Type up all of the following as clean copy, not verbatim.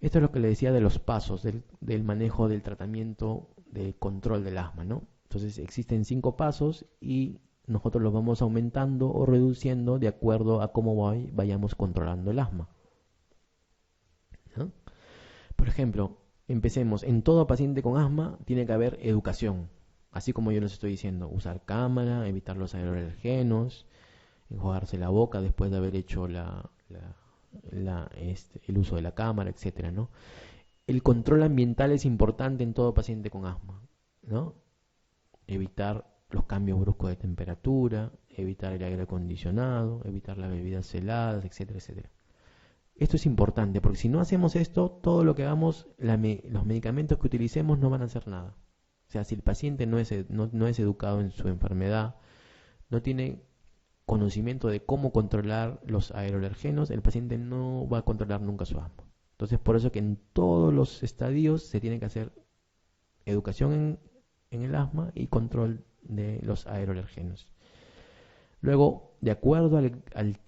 Esto es lo que le decía de los pasos del manejo del tratamiento de control del asma, ¿no? Entonces existen 5 pasos y nosotros los vamos aumentando o reduciendo de acuerdo a cómo vayamos controlando el asma, ¿no? Por ejemplo, empecemos. En todo paciente con asma tiene que haber educación. Así como yo les estoy diciendo, usar cámara, evitar los aeroalergenos, enjuagarse la boca después de haber hecho el uso de la cámara, etcétera, ¿no? El control ambiental es importante en todo paciente con asma, ¿no? Evitar los cambios bruscos de temperatura, evitar el aire acondicionado, evitar las bebidas heladas, etcétera, etcétera. Esto es importante porque si no hacemos esto, todo lo que hagamos, los medicamentos que utilicemos no van a hacer nada. O sea, si el paciente no es educado en su enfermedad, no tiene conocimiento de cómo controlar los aeroalergenos, el paciente no va a controlar nunca su asma. Entonces, por eso que en todos los estadios se tiene que hacer educación en el asma y control de los aeroalergenos. Luego, de acuerdo al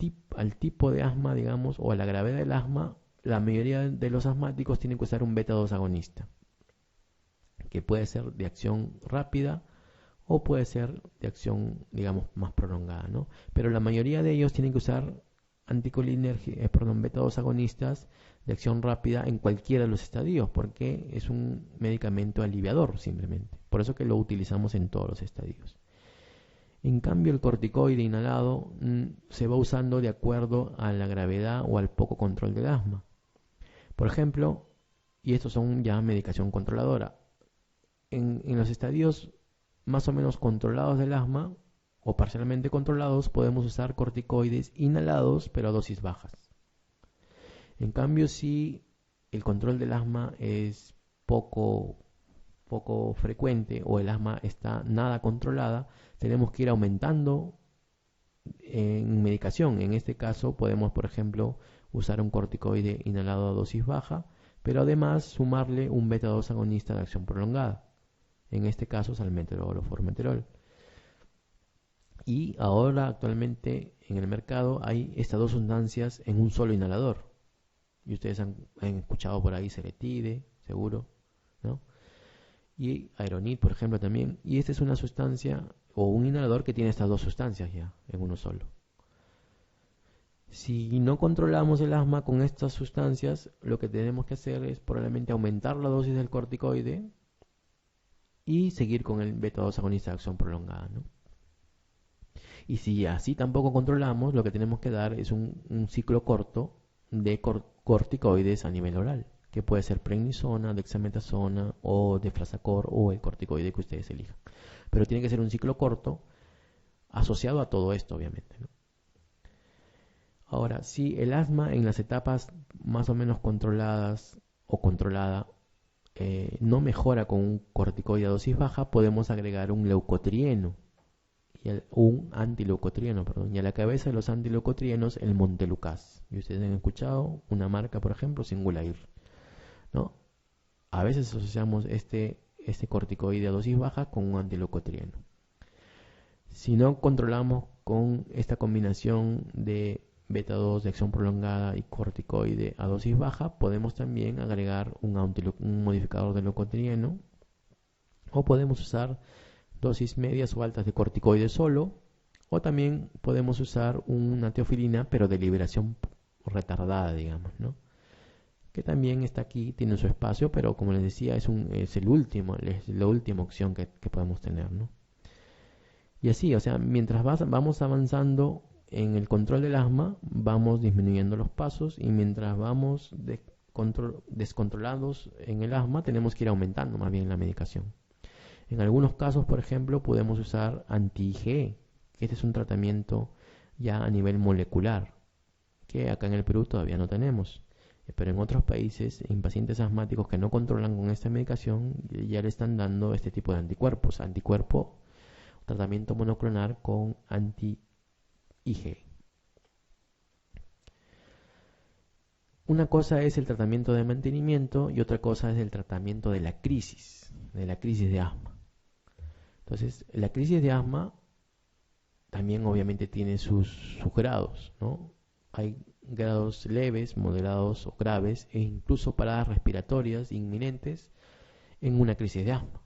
tipo de asma, digamos, o a la gravedad del asma, la mayoría de los asmáticos tienen que usar un beta-2 agonista, que puede ser de acción rápida o puede ser de acción, digamos, más prolongada, ¿no? Pero la mayoría de ellos tienen que usar beta-2 agonistas de acción rápida en cualquiera de los estadios, porque es un medicamento aliviador simplemente. Por eso que lo utilizamos en todos los estadios. En cambio, el corticoide inhalado se va usando de acuerdo a la gravedad o al poco control del asma. Por ejemplo, y estos son ya medicación controladora, en los estadios más o menos controlados del asma o parcialmente controlados podemos usar corticoides inhalados pero a dosis bajas. En cambio, si el control del asma es poco frecuente o el asma está nada controlada, tenemos que ir aumentando en medicación. En este caso podemos, por ejemplo, usar un corticoide inhalado a dosis baja, pero además sumarle un beta-2 agonista de acción prolongada. En este caso, salmeterol o formoterol. Y ahora actualmente en el mercado hay estas dos sustancias en un solo inhalador. Y ustedes han escuchado por ahí Seretide, seguro, ¿no? Y Aeronit, por ejemplo, también. Y esta es una sustancia o un inhalador que tiene estas dos sustancias ya en uno solo. Si no controlamos el asma con estas sustancias, lo que tenemos que hacer es probablemente aumentar la dosis del corticoide y seguir con el beta-2 agonista de acción prolongada, ¿no? Y si así tampoco controlamos, lo que tenemos que dar es un ciclo corto de corticoides a nivel oral, que puede ser prednisona, dexametasona o deflazacor o el corticoide que ustedes elijan. Pero tiene que ser un ciclo corto asociado a todo esto, obviamente, ¿no? Ahora, si el asma en las etapas más o menos controladas o controlada no mejora con un corticoide a dosis baja, podemos agregar un leucotrieno, un antileucotrieno, perdón, y a la cabeza de los antileucotrienos el montelukast. Y ustedes han escuchado una marca, por ejemplo, Singulair, ¿no? A veces asociamos este corticoide a dosis baja con un antileucotrieno. Si no controlamos con esta combinación de beta-2 de acción prolongada y corticoide a dosis baja, podemos también agregar un modificador de leucotrieno o podemos usar dosis medias o altas de corticoide solo, o también podemos usar una teofilina pero de liberación retardada, digamos, ¿no? Que también está aquí, tiene su espacio, pero como les decía, es la última opción que podemos tener, ¿no? Y así, o sea, mientras vamos avanzando en el control del asma, vamos disminuyendo los pasos y mientras vamos descontrolados en el asma, tenemos que ir aumentando más bien la medicación. En algunos casos, por ejemplo, podemos usar anti-IgE, que este es un tratamiento ya a nivel molecular, que acá en el Perú todavía no tenemos. Pero en otros países, en pacientes asmáticos que no controlan con esta medicación, ya le están dando este tipo de anticuerpos. Tratamiento monoclonal con anti-IgE. Una cosa es el tratamiento de mantenimiento y otra cosa es el tratamiento de la crisis de asma. Entonces, la crisis de asma también obviamente tiene sus grados, ¿no? Hay grados leves, moderados o graves, e incluso paradas respiratorias inminentes en una crisis de asma.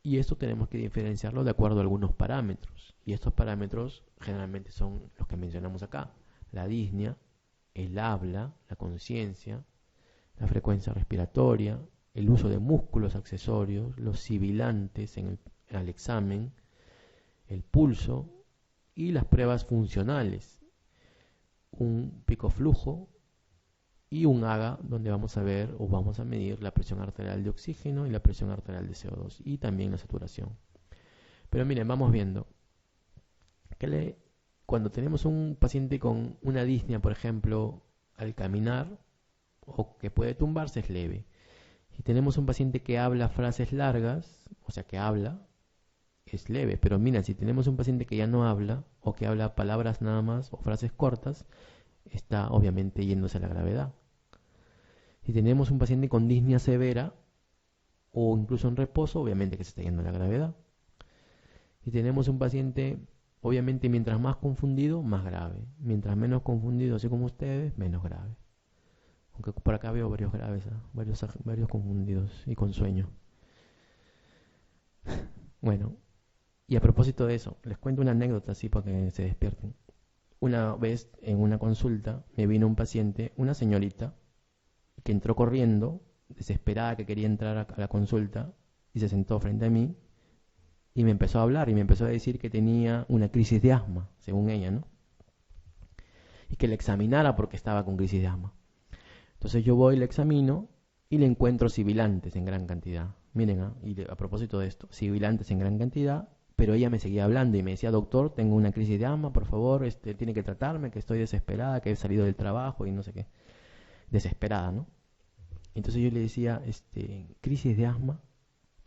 Y esto tenemos que diferenciarlo de acuerdo a algunos parámetros. Y estos parámetros generalmente son los que mencionamos acá: la disnea, el habla, la conciencia, la frecuencia respiratoria, el uso de músculos accesorios, los sibilantes al examen, el pulso y las pruebas funcionales, un pico flujo y un AGA, donde vamos a ver o vamos a medir la presión arterial de oxígeno y la presión arterial de CO2 y también la saturación. Pero miren, vamos viendo que cuando tenemos un paciente con una disnea, por ejemplo, al caminar o que puede tumbarse, es leve. Si tenemos un paciente que habla frases largas, o sea que habla, es leve. Pero mira, si tenemos un paciente que ya no habla o que habla palabras nada más o frases cortas, está obviamente yéndose a la gravedad. Si tenemos un paciente con disnea severa o incluso en reposo, obviamente que se está yendo a la gravedad. Si tenemos un paciente, obviamente mientras más confundido, más grave. Mientras menos confundido, así como ustedes, menos grave. Aunque por acá veo varios graves, varios confundidos y con sueño. Bueno, y a propósito de eso, les cuento una anécdota así para que se despierten. Una vez en una consulta me vino un paciente, una señorita, que entró corriendo, desesperada, que quería entrar a la consulta, y se sentó frente a mí y me empezó a hablar y me empezó a decir que tenía una crisis de asma, según ella, ¿no? Y que le examinara porque estaba con crisis de asma. Entonces yo voy, le examino y le encuentro sibilantes en gran cantidad. Miren, y a propósito de esto, sibilantes en gran cantidad, pero ella me seguía hablando y me decía: doctor, tengo una crisis de asma, por favor, tiene que tratarme, que estoy desesperada, que he salido del trabajo y no sé qué. Desesperada, ¿no? Entonces yo le decía, crisis de asma.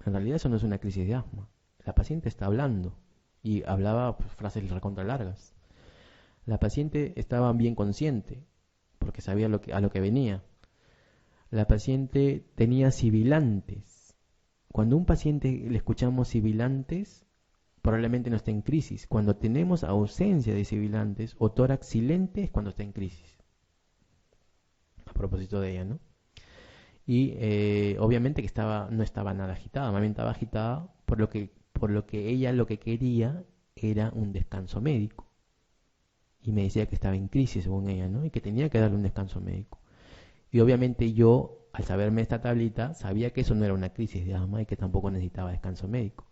En realidad eso no es una crisis de asma. La paciente está hablando y hablaba frases recontra largas. La paciente estaba bien consciente porque sabía a lo que venía. La paciente tenía sibilantes. Cuando a un paciente le escuchamos sibilantes, probablemente no esté en crisis. Cuando tenemos ausencia de sibilantes o tórax silente es cuando está en crisis. A propósito de ella, ¿no? Y obviamente que no estaba nada agitada, más bien estaba agitada por lo que ella lo que quería era un descanso médico. Y me decía que estaba en crisis según ella, ¿no? Y que tenía que darle un descanso médico. Y obviamente yo, al saberme esta tablita, sabía que eso no era una crisis de asma y que tampoco necesitaba descanso médico.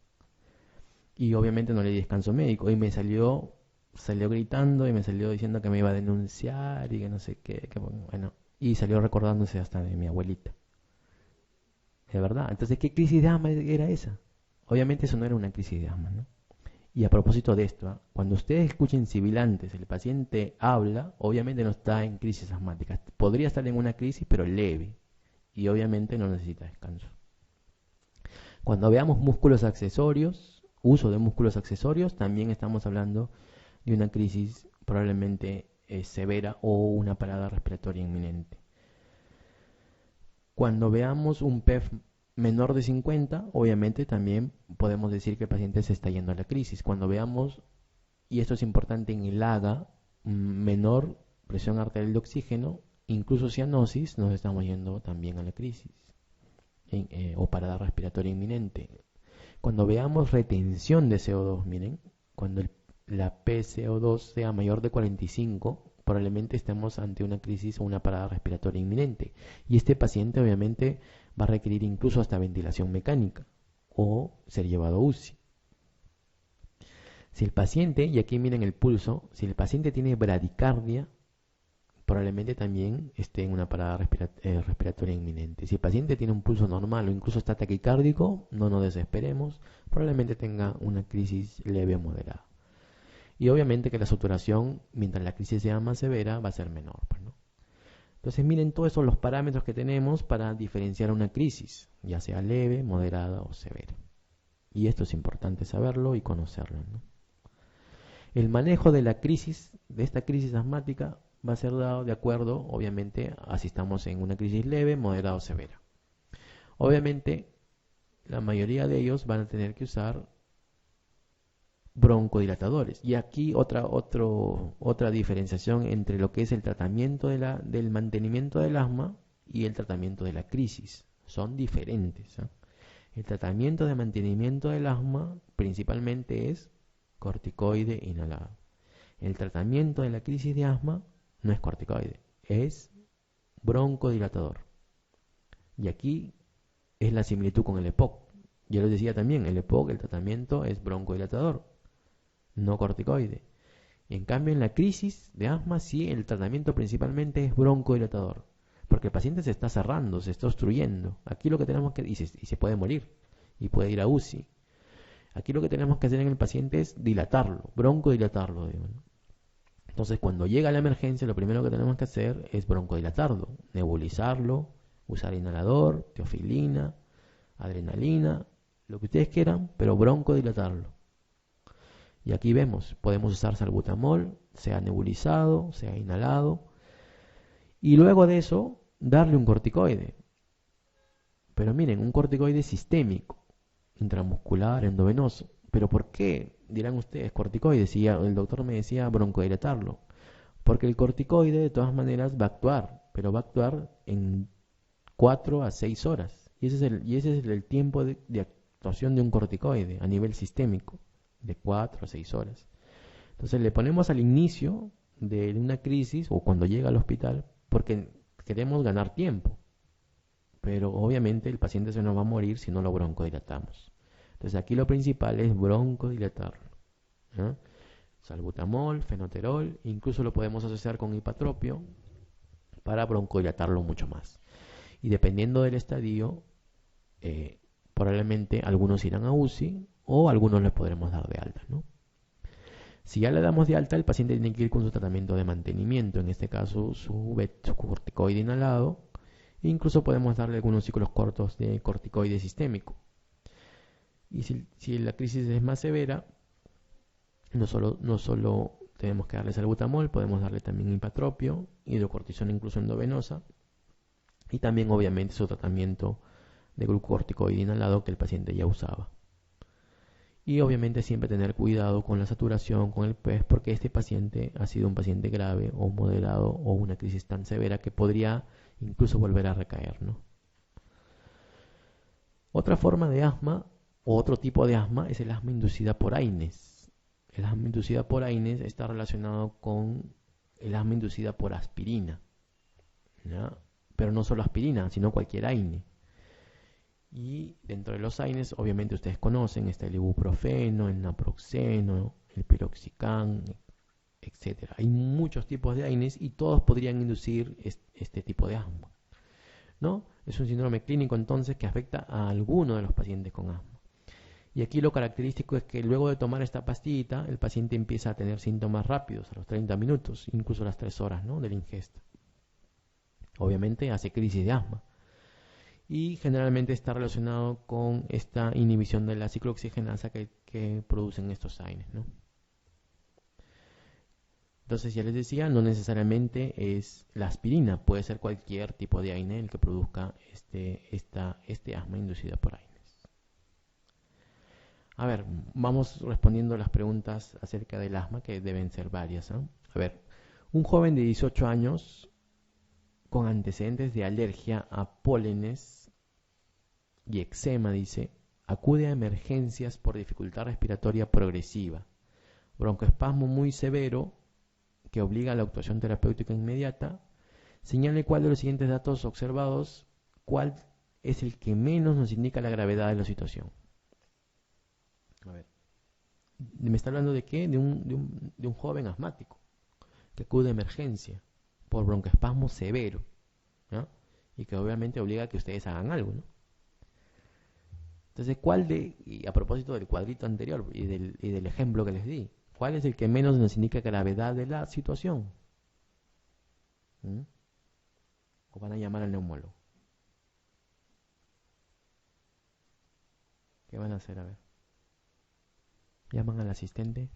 Y obviamente no le di descanso médico. Y salió gritando y me salió diciendo que me iba a denunciar y que no sé qué. Bueno, y salió recordándose hasta de mi abuelita. De verdad. Entonces, ¿qué crisis de asma era esa? Obviamente eso no era una crisis de asma, ¿no? Y a propósito de esto, cuando ustedes escuchen sibilantes, el paciente habla, obviamente no está en crisis asmática. Podría estar en una crisis, pero leve. Y obviamente no necesita descanso. Cuando veamos músculos accesorios, uso de músculos accesorios, también estamos hablando de una crisis probablemente severa o una parada respiratoria inminente. Cuando veamos un PEF menor de 50, obviamente también podemos decir que el paciente se está yendo a la crisis. Cuando veamos, y esto es importante en el AGA, menor presión arterial de oxígeno, incluso cianosis, nos estamos yendo también a la crisis o parada respiratoria inminente. Cuando veamos retención de CO2, miren, cuando la PCO2 sea mayor de 45, probablemente estemos ante una crisis o una parada respiratoria inminente. Y este paciente obviamente va a requerir incluso hasta ventilación mecánica o ser llevado a UCI. Si el paciente, y aquí miren el pulso, si el paciente tiene bradicardia, probablemente también esté en una parada respiratoria inminente. Si el paciente tiene un pulso normal o incluso está taquicárdico, no nos desesperemos, probablemente tenga una crisis leve o moderada. Y obviamente que la saturación, mientras la crisis sea más severa, va a ser menor, pues, ¿no? Entonces miren todos esos los parámetros que tenemos para diferenciar una crisis, ya sea leve, moderada o severa. Y esto es importante saberlo y conocerlo, ¿no? El manejo de la crisis, de esta crisis asmática, va a ser dado de acuerdo, obviamente, a si estamos en una crisis leve, moderada o severa. Obviamente, la mayoría de ellos van a tener que usar broncodilatadores. Y aquí otra diferenciación entre lo que es el tratamiento del mantenimiento del asma y el tratamiento de la crisis. Son diferentes, ¿eh? El tratamiento de mantenimiento del asma principalmente es corticoide inhalado. El tratamiento de la crisis de asma no es corticoide, es broncodilatador. Y aquí es la similitud con el EPOC. Yo les decía también, el EPOC, el tratamiento es broncodilatador, no corticoide. Y en cambio en la crisis de asma sí, el tratamiento principalmente es broncodilatador, porque el paciente se está cerrando, se está obstruyendo. Aquí lo que tenemos que, y se puede morir, y puede ir a UCI. Aquí lo que tenemos que hacer en el paciente es dilatarlo, broncodilatarlo, digo, ¿no? Entonces cuando llega la emergencia, lo primero que tenemos que hacer es broncodilatarlo, nebulizarlo, usar inhalador, teofilina, adrenalina, lo que ustedes quieran, pero broncodilatarlo. Y aquí vemos, podemos usar salbutamol, sea nebulizado, sea inhalado, y luego de eso, darle un corticoide. Pero miren, un corticoide sistémico, intramuscular, endovenoso. ¿Pero por qué? Dirán ustedes, corticoide, si ya el doctor me decía broncodilatarlo. Porque el corticoide de todas maneras va a actuar, pero va a actuar en 4 a 6 horas. Y ese es el tiempo de actuación de un corticoide a nivel sistémico, de 4 a 6 horas. Entonces le ponemos al inicio de una crisis o cuando llega al hospital porque queremos ganar tiempo. Pero obviamente el paciente se nos va a morir si no lo broncodilatamos. Entonces aquí lo principal es broncodilatarlo, ¿no? Salbutamol, fenoterol, incluso lo podemos asociar con hipatropio para broncodilatarlo mucho más. Y dependiendo del estadio, probablemente algunos irán a UCI o algunos les podremos dar de alta, ¿no? Si ya le damos de alta, el paciente tiene que ir con su tratamiento de mantenimiento, en este caso su corticoide inhalado, e incluso podemos darle algunos ciclos cortos de corticoide sistémico. Y si la crisis es más severa, no solo tenemos que darle salbutamol, podemos darle también hipatropio, hidrocortisona incluso endovenosa, y también obviamente su tratamiento de glucocorticoide inhalado que el paciente ya usaba. Y obviamente siempre tener cuidado con la saturación, con el PES, porque este paciente ha sido un paciente grave o moderado o una crisis tan severa que podría incluso volver a recaer, ¿no? Otra forma de asma o otro tipo de asma es el asma inducida por AINES. El asma inducida por AINES está relacionado con el asma inducida por aspirina, ¿ya? Pero no solo aspirina, sino cualquier AINE. Y dentro de los AINES, obviamente ustedes conocen, está el ibuprofeno, el naproxeno, el piroxicam, etc. Hay muchos tipos de AINES y todos podrían inducir este tipo de asma, ¿no? Es un síndrome clínico entonces que afecta a alguno de los pacientes con asma. Y aquí lo característico es que luego de tomar esta pastillita, el paciente empieza a tener síntomas rápidos, a los 30 minutos, incluso a las 3 horas, ¿no?, de la ingesta. Obviamente hace crisis de asma. Y generalmente está relacionado con esta inhibición de la ciclooxigenasa que producen estos AINES, ¿no? Entonces, ya les decía, no necesariamente es la aspirina, puede ser cualquier tipo de AINE el que produzca este asma inducida por AINES. A ver, vamos respondiendo las preguntas acerca del asma, que deben ser varias, ¿no? A ver, un joven de 18 años con antecedentes de alergia a pólenes y eczema, dice, acude a emergencias por dificultad respiratoria progresiva, broncoespasmo muy severo que obliga a la actuación terapéutica inmediata. Señale cuál de los siguientes datos observados, cuál es el que menos nos indica la gravedad de la situación. A ver, me está hablando de qué, de un joven asmático que acude a emergencia por broncoespasmo severo, ¿no? Y que obviamente obliga a que ustedes hagan algo, ¿no? Entonces, y a propósito del cuadrito anterior y del ejemplo que les di, ¿cuál es el que menos nos indica gravedad de la situación? ¿O van a llamar al neumólogo? ¿Qué van a hacer? A ver. ¿Llaman al asistente?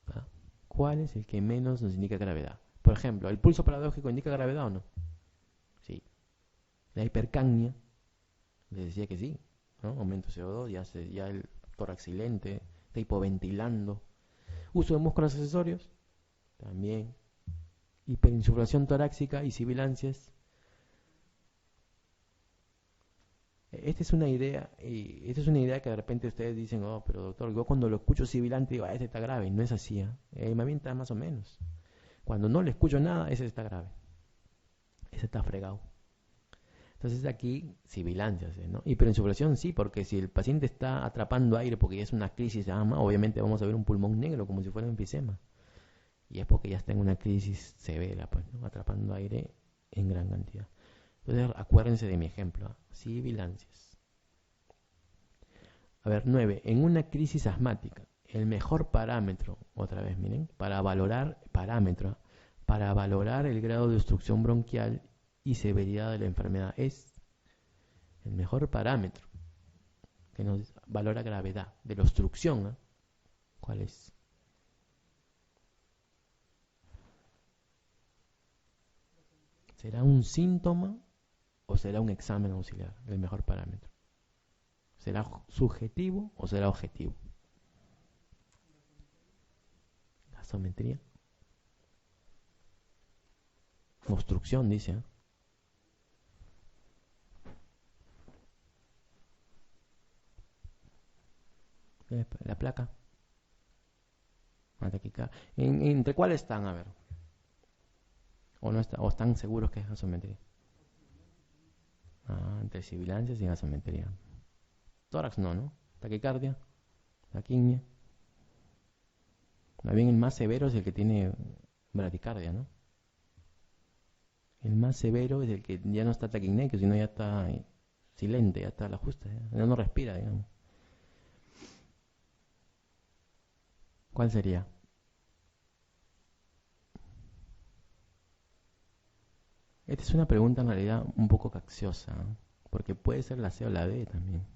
¿Ah? ¿Cuál es el que menos nos indica gravedad? Por ejemplo, ¿el pulso paradójico indica gravedad o no? Sí. La hipercapnia, les decía que sí, ¿no? Aumento CO2, ya el tórax silente, está hipoventilando. Uso de músculos accesorios, también. Hiperinsuflación torácica y sibilancias. Esta es una idea, y esta es una idea que de repente ustedes dicen, oh, pero doctor, yo cuando lo escucho sibilante digo, este está grave. No es así, más bien está más o menos. Cuando no le escucho nada, ese está grave. Ese está fregado. Entonces aquí, sibilancias, ¿no? Hiperinsuflación sí, porque si el paciente está atrapando aire porque ya es una crisis de asma, obviamente vamos a ver un pulmón negro como si fuera un enfisema. Y es porque ya está en una crisis severa, pues, ¿no? Atrapando aire en gran cantidad. Entonces acuérdense de mi ejemplo, sibilancias. A ver, 9. En una crisis asmática, el mejor parámetro, otra vez miren, para valorar el grado de obstrucción bronquial y severidad de la enfermedad es el mejor parámetro que nos valora gravedad de la obstrucción, ¿eh? ¿Cuál es? ¿Será un síntoma o será un examen auxiliar el mejor parámetro? ¿Será subjetivo o será objetivo? Gasometría. Obstrucción, dice. La placa. ¿Entre cuáles están? A ver. ¿O están seguros que es gasometría? Entre sibilancias y gasometría. Tórax no. Taquicardia, taquimia. Más bien el más severo es el que tiene bradicardia, ¿no? El más severo es el que ya no está taquignéico, sino ya está silente, ya está a la justa, ya no respira, digamos. ¿Cuál sería? Esta es una pregunta en realidad un poco capciosa, ¿no? Porque puede ser la C o la D también.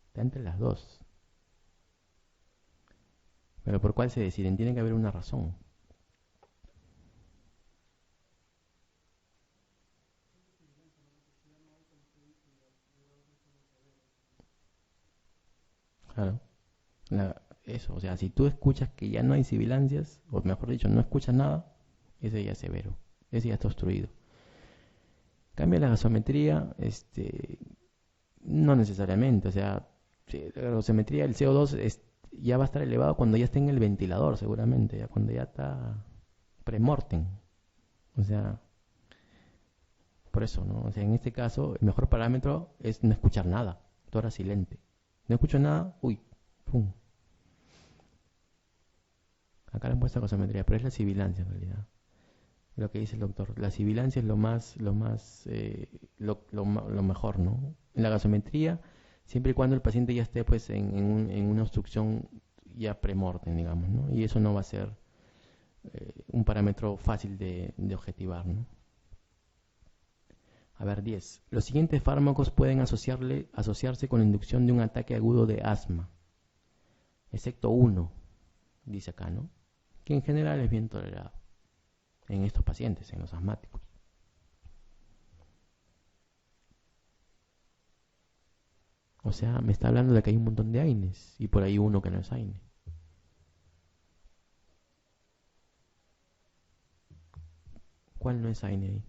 Está entre las dos. Pero ¿por cuál se deciden? Tiene que haber una razón. Claro. Eso, o sea, si tú escuchas que ya no hay sibilancias, o mejor dicho, no escuchas nada, ese ya es severo. Ese ya está obstruido. Cambia la gasometría, no necesariamente, o sea, la gasometría, el CO2 ya va a estar elevado cuando ya esté en el ventilador, seguramente, ya cuando ya está premortem. O sea, por eso, ¿no? O sea, en este caso, el mejor parámetro es no escuchar nada, tórax silente. No escucho nada, uy, pum. Acá le han puesto gasometría, pero es la sibilancia en realidad. Lo que dice el doctor, la sibilancia es lo mejor, ¿no? En la gasometría, siempre y cuando el paciente ya esté pues en una obstrucción ya premortem, digamos, ¿no? Y eso no va a ser un parámetro fácil de objetivar, ¿no? A ver, 10. Los siguientes fármacos pueden asociarse con la inducción de un ataque agudo de asma, excepto uno, dice acá, ¿no? Que en general es bien tolerado en estos pacientes, en los asmáticos. O sea, me está hablando de que hay un montón de AINES y por ahí uno que no es AINE. ¿Cuál no es AINE ahí?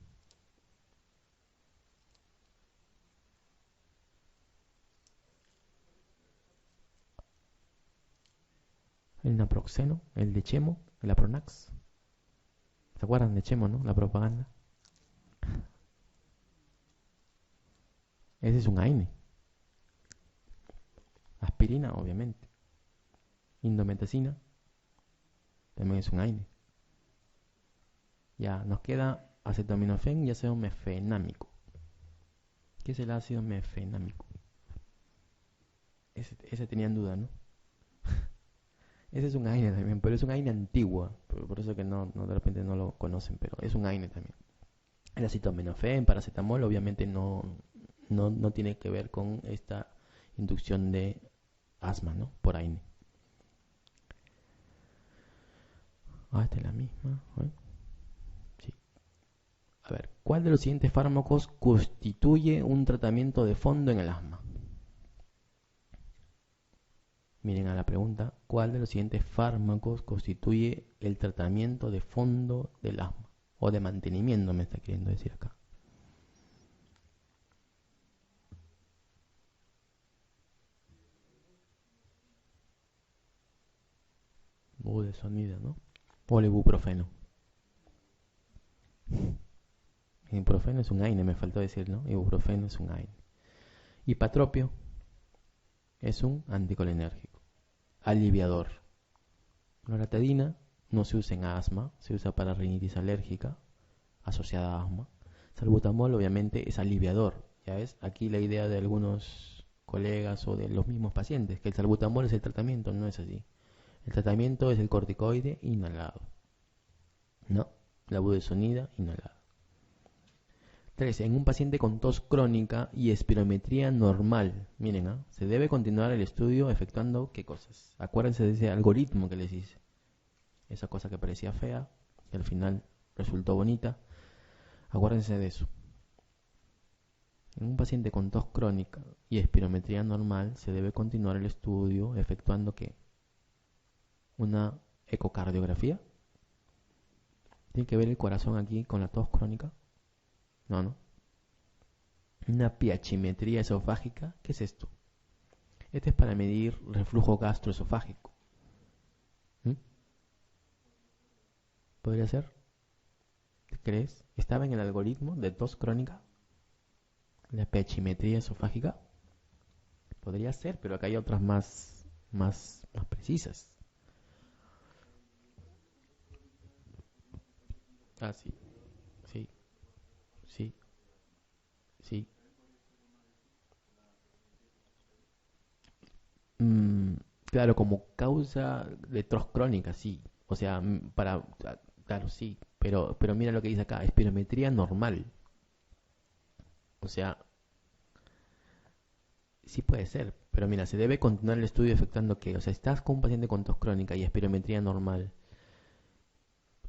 El naproxeno, el de Chemo, el Apronax. ¿Se acuerdan de Chemo, no? La propaganda. Ese es un AINE. Aspirina, obviamente. Indometacina también es un AINE. Ya, nos queda acetaminofén y ácido mefenámico. ¿Qué es el ácido mefenámico? Ese tenían duda, ¿no? Ese es un AINE también, pero es un AINE antigua. Por eso que no, de repente no lo conocen, pero es un AINE también. El acetaminofén, paracetamol, obviamente no tiene que ver con esta inducción de asma, ¿no? Por AINE. Esta es la misma. Sí. A ver, ¿cuál de los siguientes fármacos constituye un tratamiento de fondo en el asma? ¿cuál de los siguientes fármacos constituye el tratamiento de fondo del asma? O de mantenimiento, me está queriendo decir acá. Budesonida, ¿no? O el ibuprofeno. Ibuprofeno es un AINE, me faltó decir, ¿no? Ibuprofeno es un AINE. Hipatropio es un anticolinérgico. Aliviador. Loratadina no se usa en asma, se usa para rinitis alérgica asociada a asma. Salbutamol obviamente es aliviador. Ya ves, aquí la idea de algunos colegas o de los mismos pacientes, que el salbutamol es el tratamiento, no es así. El tratamiento es el corticoide inhalado. No, la budesonida inhalada. 3. En un paciente con tos crónica y espirometría normal, miren, se debe continuar el estudio efectuando ¿qué cosas? Acuérdense de ese algoritmo que les hice. Esa cosa que parecía fea, que al final resultó bonita. Acuérdense de eso. En un paciente con tos crónica y espirometría normal, se debe continuar el estudio efectuando ¿qué? Una ecocardiografía. ¿Tiene que ver el corazón aquí con la tos crónica? No. Una piachimetría esofágica. ¿Qué es esto? Este es para medir reflujo gastroesofágico. ¿Podría ser? ¿Qué crees? ¿Estaba en el algoritmo de tos crónica? La piachimetría esofágica. Podría ser, pero acá hay otras más precisas. Ah, sí. Sí. Claro, como causa de tos crónica, sí. O sea, claro, sí. Pero mira lo que dice acá, espirometría normal. O sea, sí puede ser. Pero mira, se debe continuar el estudio efectuando que, o sea, estás con un paciente con tos crónica y espirometría normal.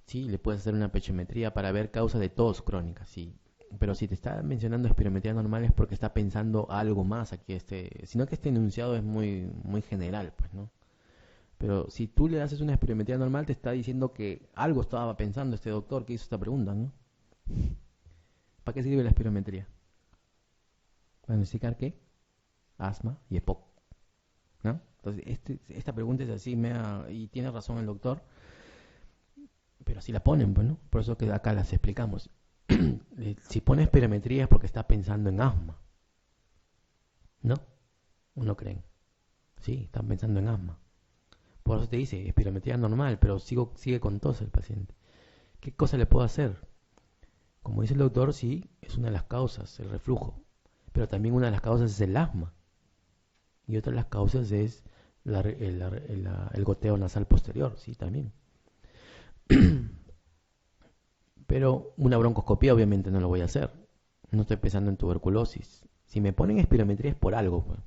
Sí, le puedes hacer una pechometría para ver causa de tos crónica, sí. Pero si te está mencionando espirometría normal es porque está pensando algo más aquí, sino que este enunciado es muy general, pues, ¿no? Pero si tú le haces una espirometría normal, te está diciendo que algo estaba pensando este doctor que hizo esta pregunta, ¿no? ¿Para qué sirve la espirometría? Para investigar qué? Asma y EPOC, ¿no? Entonces, esta pregunta es así, y tiene razón el doctor, pero si la ponen, pues, ¿no? Por eso que acá las explicamos. Si pone espirometría es porque está pensando en asma, ¿no? ¿O no creen? Sí, están pensando en asma. Por eso te dice espirometría normal, pero sigue con tos el paciente. ¿Qué cosa le puedo hacer? Como dice el doctor, sí, es una de las causas, el reflujo. Pero también una de las causas es el asma. Y otra de las causas es el goteo nasal posterior, sí, también. Pero una broncoscopía obviamente no lo voy a hacer. No estoy pensando en tuberculosis. Si me ponen espirometría es por algo, pues.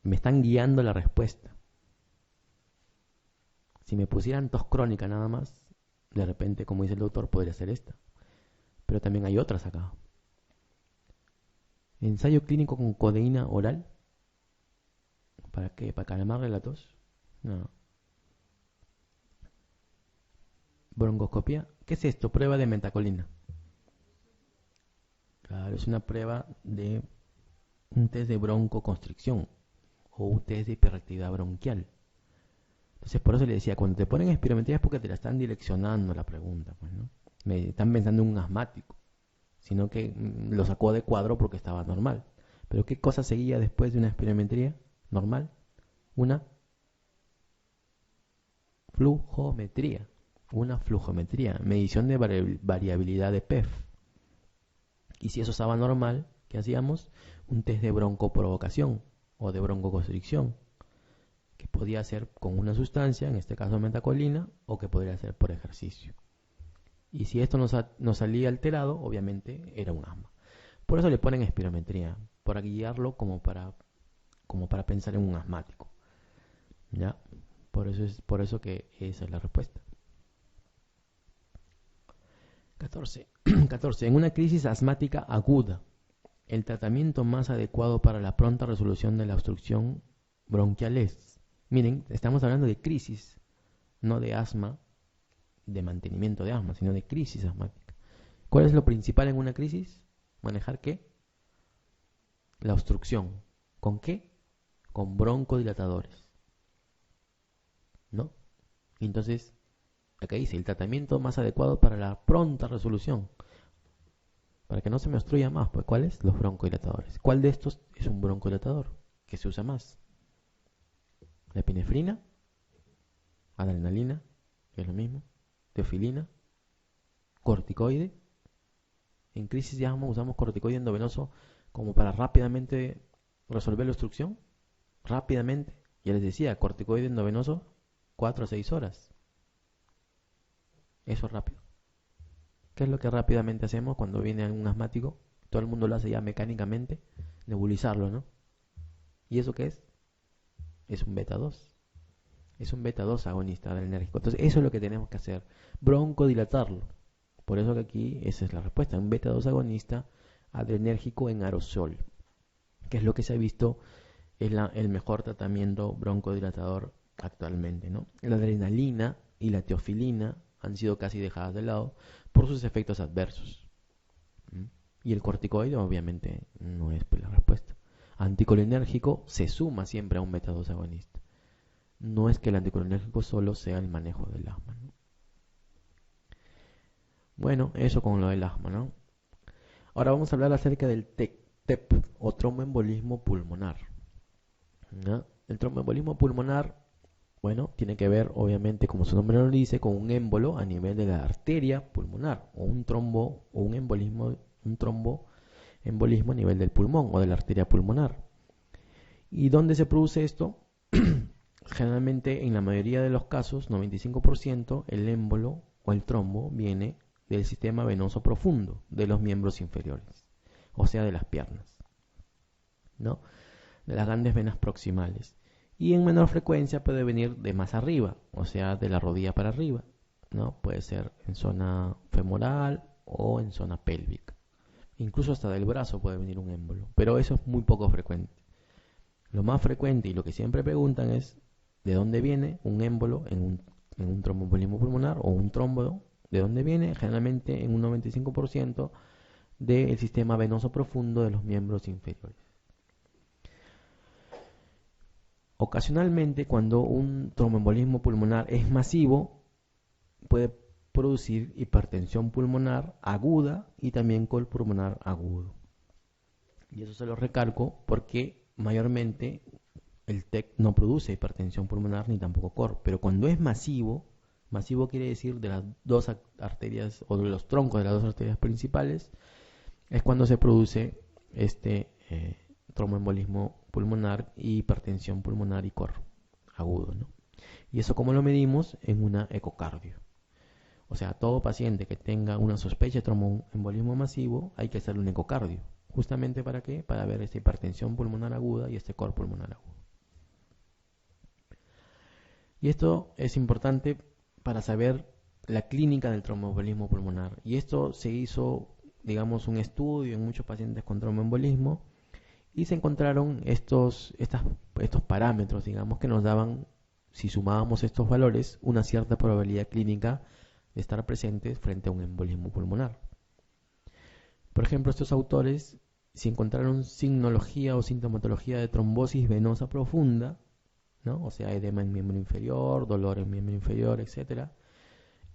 Me están guiando la respuesta. Si me pusieran tos crónica nada más, de repente, como dice el doctor, podría ser esta. Pero también hay otras acá. Ensayo clínico con codeína oral. ¿Para qué? ¿Para calmarle la tos? No. Broncoscopía. ¿Qué es esto? Prueba de metacolina. Claro, es una prueba de un test de broncoconstricción o un test de hiperactividad bronquial. Entonces, por eso le decía, cuando te ponen espirometría es porque te la están direccionando la pregunta, pues, ¿no? Me están pensando en un asmático, sino que lo sacó de cuadro porque estaba normal. Pero ¿qué cosa seguía después de una espirometría normal? Una flujometría. Una flujometría, medición de variabilidad de PEF. Y si eso estaba normal, ¿qué hacíamos? Un test de broncoprovocación o de broncoconstricción, que podía ser con una sustancia, en este caso metacolina, o que podría ser por ejercicio. Y si esto no salía alterado, obviamente era un asma. Por eso le ponen espirometría, para guiarlo como para pensar en un asmático. ¿Ya? Por eso que esa es la respuesta. 14. 14. En una crisis asmática aguda, el tratamiento más adecuado para la pronta resolución de la obstrucción bronquial es Miren, estamos hablando de crisis, no de asma, de mantenimiento de asma, sino de crisis asmática. ¿Cuál es lo principal en una crisis? ¿Manejar qué? La obstrucción. ¿Con qué? Con broncodilatadores, ¿no? Entonces, acá dice, el tratamiento más adecuado para la pronta resolución, para que no se me obstruya más, pues ¿cuáles? Los broncodilatadores. ¿Cuál de estos es un broncodilatador? ¿Qué se usa más? La epinefrina, adrenalina, que es lo mismo, teofilina, corticoide. En crisis ya usamos corticoide endovenoso como para rápidamente resolver la obstrucción, rápidamente. Ya les decía, corticoide endovenoso 4 a 6 horas. Eso es rápido. ¿Qué es lo que rápidamente hacemos cuando viene un asmático? Todo el mundo lo hace ya mecánicamente, nebulizarlo, ¿no? ¿Y eso qué es? Es un beta 2. Es un beta 2 agonista adrenérgico. Entonces eso es lo que tenemos que hacer, broncodilatarlo. Por eso que aquí esa es la respuesta, un beta 2 agonista adrenérgico en aerosol, que es lo que se ha visto es el mejor tratamiento broncodilatador actualmente, ¿no? La adrenalina y la teofilina han sido casi dejadas de lado por sus efectos adversos. Y el corticoide obviamente no es pues la respuesta. Anticolinérgico se suma siempre a un beta 2 agonista. No es que el anticolinérgico solo sea el manejo del asma, ¿no? Bueno, eso con lo del asma, ¿no? Ahora vamos a hablar acerca del TEP o tromboembolismo pulmonar, ¿no? El tromboembolismo pulmonar, bueno, tiene que ver, obviamente, como su nombre lo dice, con un émbolo a nivel de la arteria pulmonar, o un trombo, o un tromboembolismo a nivel del pulmón o de la arteria pulmonar. ¿Y dónde se produce esto? Generalmente, en la mayoría de los casos, 95%, el émbolo o el trombo viene del sistema venoso profundo de los miembros inferiores, o sea, de las piernas, ¿no? De las grandes venas proximales. Y en menor frecuencia puede venir de más arriba, o sea, de la rodilla para arriba, ¿no? Puede ser en zona femoral o en zona pélvica. Incluso hasta del brazo puede venir un émbolo, pero eso es muy poco frecuente. Lo más frecuente y lo que siempre preguntan es ¿de dónde viene un émbolo en un tromboembolismo pulmonar o un trombo? ¿De dónde viene? Generalmente en un 95% del sistema venoso profundo de los miembros inferiores. Ocasionalmente, cuando un tromboembolismo pulmonar es masivo, puede producir hipertensión pulmonar aguda y también col pulmonar agudo. Y eso se lo recalco porque mayormente el TEC no produce hipertensión pulmonar ni tampoco COR, pero cuando es masivo, masivo quiere decir de las dos arterias o de los troncos de las dos arterias principales, es cuando se produce este tromboembolismo pulmonar y hipertensión pulmonar y COR agudo, ¿no? Y eso cómo lo medimos en una ecocardio. O sea, todo paciente que tenga una sospecha de tromboembolismo masivo hay que hacerle un ecocardio. ¿Justamente para qué? Para ver esta hipertensión pulmonar aguda y este COR pulmonar agudo. Y esto es importante para saber la clínica del tromboembolismo pulmonar. Y esto se hizo, digamos, un estudio en muchos pacientes con tromboembolismo y se encontraron estos parámetros, digamos, que nos daban, si sumábamos estos valores, una cierta probabilidad clínica de estar presentes frente a un embolismo pulmonar. Por ejemplo, estos autores, si encontraron signología o sintomatología de trombosis venosa profunda, ¿no? O sea, edema en miembro inferior, dolor en miembro inferior, etcétera,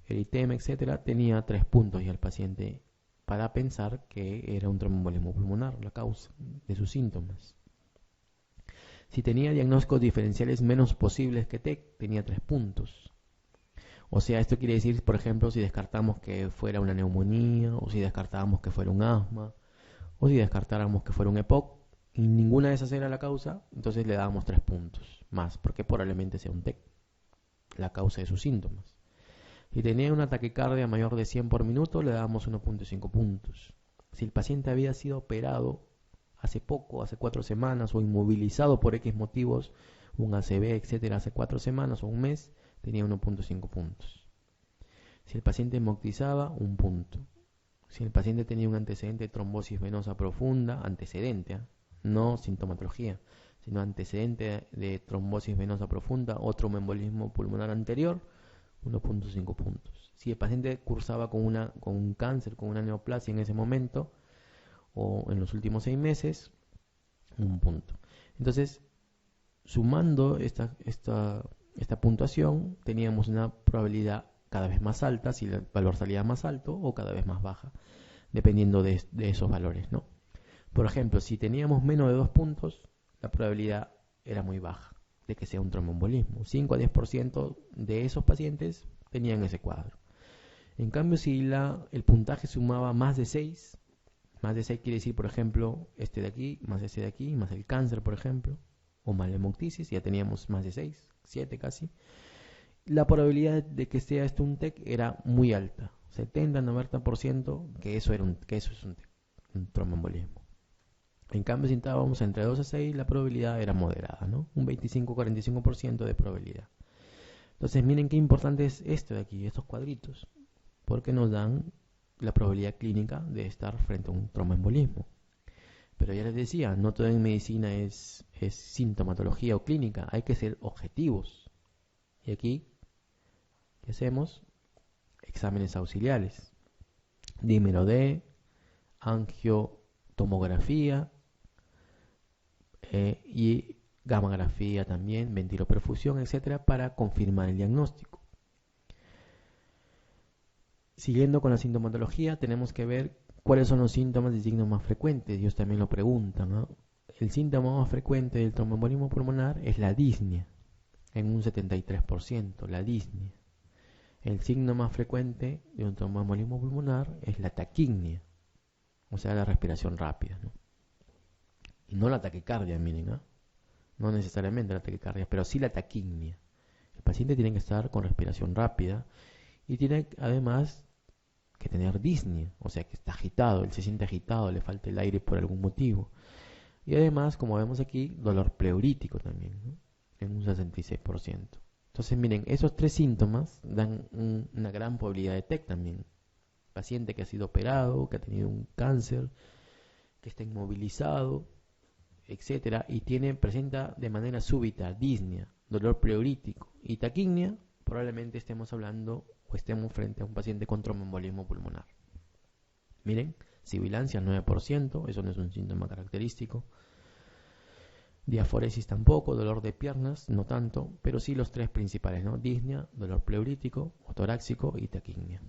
eritema, etcétera, tenía 3 puntos y el paciente para pensar que era un tromboembolismo pulmonar, la causa de sus síntomas. Si tenía diagnósticos diferenciales menos posibles que TEC, tenía 3 puntos. O sea, esto quiere decir, por ejemplo, si descartamos que fuera una neumonía, o si descartábamos que fuera un asma, o si descartáramos que fuera un EPOC, y ninguna de esas era la causa, entonces le dábamos 3 puntos más, porque probablemente sea un TEC, la causa de sus síntomas. Si tenía una taquicardia mayor de 100 por minuto, le dábamos 1.5 puntos. Si el paciente había sido operado hace poco, hace 4 semanas, o inmovilizado por X motivos, un ACV, etcétera, hace 4 semanas o un mes, tenía 1.5 puntos. Si el paciente hemoctizaba, 1 punto. Si el paciente tenía un antecedente de trombosis venosa profunda, antecedente, no sintomatología, sino antecedente de trombosis venosa profunda o tromboembolismo pulmonar anterior, 1.5 puntos. Si el paciente cursaba con un cáncer, con una neoplasia en ese momento o en los últimos 6 meses, 1 punto. Entonces, sumando esta puntuación, teníamos una probabilidad cada vez más alta, si el valor salía más alto, o cada vez más baja, dependiendo de esos valores, ¿no? Por ejemplo, si teníamos menos de 2 puntos, la probabilidad era muy baja de que sea un tromboembolismo. 5 a 10% de esos pacientes tenían ese cuadro. En cambio, si el puntaje sumaba más de 6 quiere decir, por ejemplo, este de aquí, más ese de aquí, más el cáncer, por ejemplo, o más la hemoptisis, ya teníamos más de 6, 7 casi, la probabilidad de que sea esto un TEC era muy alta, 70-90% que eso es un tromboembolismo. En cambio, si estábamos entre 2 a 6, la probabilidad era moderada, ¿no? Un 25-45% de probabilidad. Entonces, miren qué importante es esto de aquí, estos cuadritos, porque nos dan la probabilidad clínica de estar frente a un tromboembolismo. Pero ya les decía, no todo en medicina es sintomatología o clínica, hay que ser objetivos. Y aquí, ¿qué hacemos? Exámenes auxiliares. Dímero D, angiotomografía y gammagrafía también, ventiloperfusión, etcétera, para confirmar el diagnóstico. Siguiendo con la sintomatología, tenemos que ver cuáles son los síntomas y signos más frecuentes. Ellos también lo preguntan, ¿no? El síntoma más frecuente del tromboembolismo pulmonar es la disnea, en un 73%, la disnea. El signo más frecuente de un tromboembolismo pulmonar es la taquignia, o sea, la respiración rápida, ¿no? Y no la taquicardia, miren, ¿no? No necesariamente la taquicardia, pero sí la taquignia. El paciente tiene que estar con respiración rápida y tiene además que tener disnea, o sea, que está agitado, él se siente agitado, le falta el aire por algún motivo. Y además, como vemos aquí, dolor pleurítico también, ¿no? En un 66%. Entonces, miren, esos 3 síntomas dan una gran probabilidad de TEC también. Paciente que ha sido operado, que ha tenido un cáncer, que está inmovilizado, etcétera, y presenta de manera súbita disnea, dolor pleurítico y taquignia, probablemente estemos hablando o estemos frente a un paciente con tromboembolismo pulmonar. Miren, sibilancia 9%, eso no es un síntoma característico. Diaforesis tampoco, dolor de piernas no tanto, pero sí los 3 principales, ¿no? Disnea, dolor pleurítico o torácico y taquignia.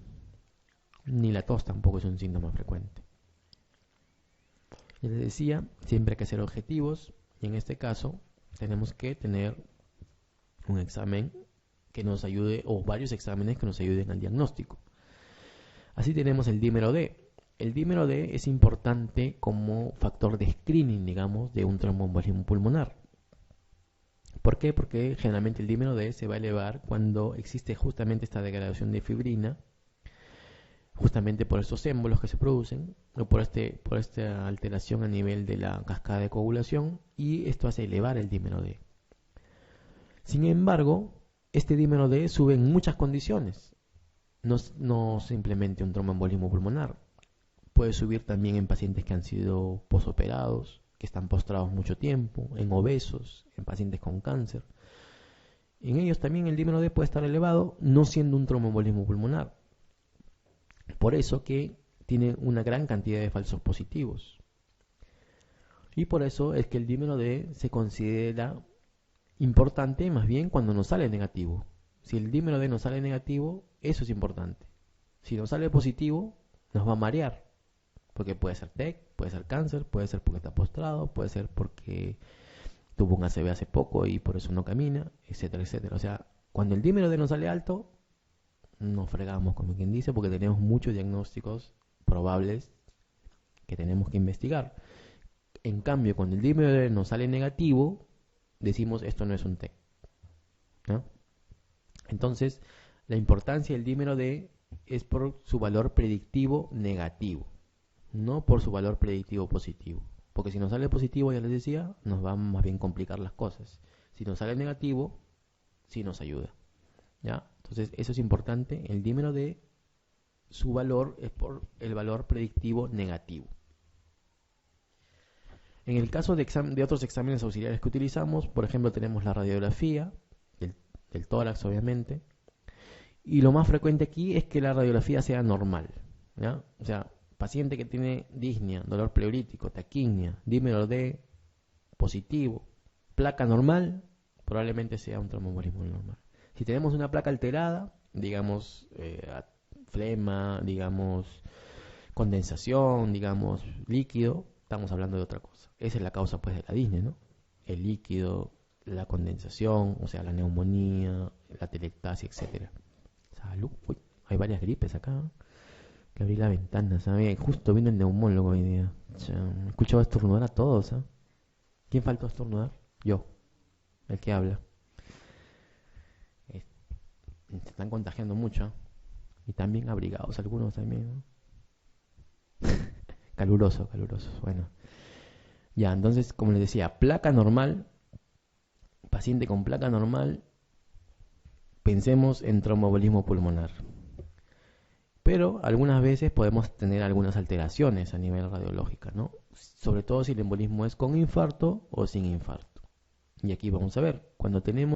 Ni la tos tampoco es un síntoma frecuente. Les decía, siempre hay que ser objetivos y en este caso tenemos que tener un examen que nos ayude o varios exámenes que nos ayuden al diagnóstico. Así tenemos el dímero D. El dímero D es importante como factor de screening, digamos, de un tromboembolismo pulmonar. ¿Por qué? Porque generalmente el dímero D se va a elevar cuando existe justamente esta degradación de fibrina, justamente por estos émbolos que se producen, o por esta alteración a nivel de la cascada de coagulación, y esto hace elevar el dímero D. Sin embargo, este dímero D sube en muchas condiciones, no simplemente un tromboembolismo pulmonar. Puede subir también en pacientes que han sido posoperados, que están postrados mucho tiempo, en obesos, en pacientes con cáncer. En ellos también el dímero D puede estar elevado, no siendo un tromboembolismo pulmonar. Por eso que tiene una gran cantidad de falsos positivos. Y por eso es que el dímero D se considera importante más bien cuando nos sale negativo. Si el dímero D nos sale negativo, eso es importante. Si nos sale positivo, nos va a marear. Porque puede ser TEC, puede ser cáncer, puede ser porque está postrado, puede ser porque tuvo un ACV hace poco y por eso no camina, etcétera, etcétera. O sea, cuando el dímero D nos sale alto, nos fregamos, como quien dice, porque tenemos muchos diagnósticos probables que tenemos que investigar. En cambio, cuando el dímero D nos sale negativo, decimos esto no es un TEC, ¿no? Entonces, la importancia del dímero D es por su valor predictivo negativo, no por su valor predictivo positivo. Porque si nos sale positivo, ya les decía, nos va a más bien complicar las cosas. Si nos sale negativo, sí nos ayuda, ¿ya? Entonces, eso es importante. El dímero D, su valor es por el valor predictivo negativo. En el caso de otros exámenes auxiliares que utilizamos, por ejemplo, tenemos la radiografía del tórax, obviamente, y lo más frecuente aquí es que la radiografía sea normal, ¿ya? O sea, paciente que tiene disnea, dolor pleurítico, taquimia, dímero D positivo, placa normal, probablemente sea un tromboembolismo normal. Si tenemos una placa alterada, digamos flema, digamos condensación, digamos líquido, estamos hablando de otra cosa. Esa es la causa pues de la disnea, ¿no? El líquido, la condensación, o sea, la neumonía, la telectasia, etcétera. Salud. Uy, hay varias gripes acá. Que abrí la ventana, ¿sabes? Justo vino el neumólogo hoy día. Me escuchaba estornudar a todos, ¿sabes? ¿Quién faltó a estornudar? Yo, el que habla. Eh, Se están contagiando mucho, ¿eh? Y también abrigados algunos también, ¿no? Caluroso, caluroso. Bueno, ya, entonces, como les decía, placa normal, paciente con placa normal, pensemos en tromboembolismo pulmonar. Pero algunas veces podemos tener algunas alteraciones a nivel radiológico, ¿no? Sobre todo si el embolismo es con infarto o sin infarto. Y aquí vamos a ver, cuando tenemos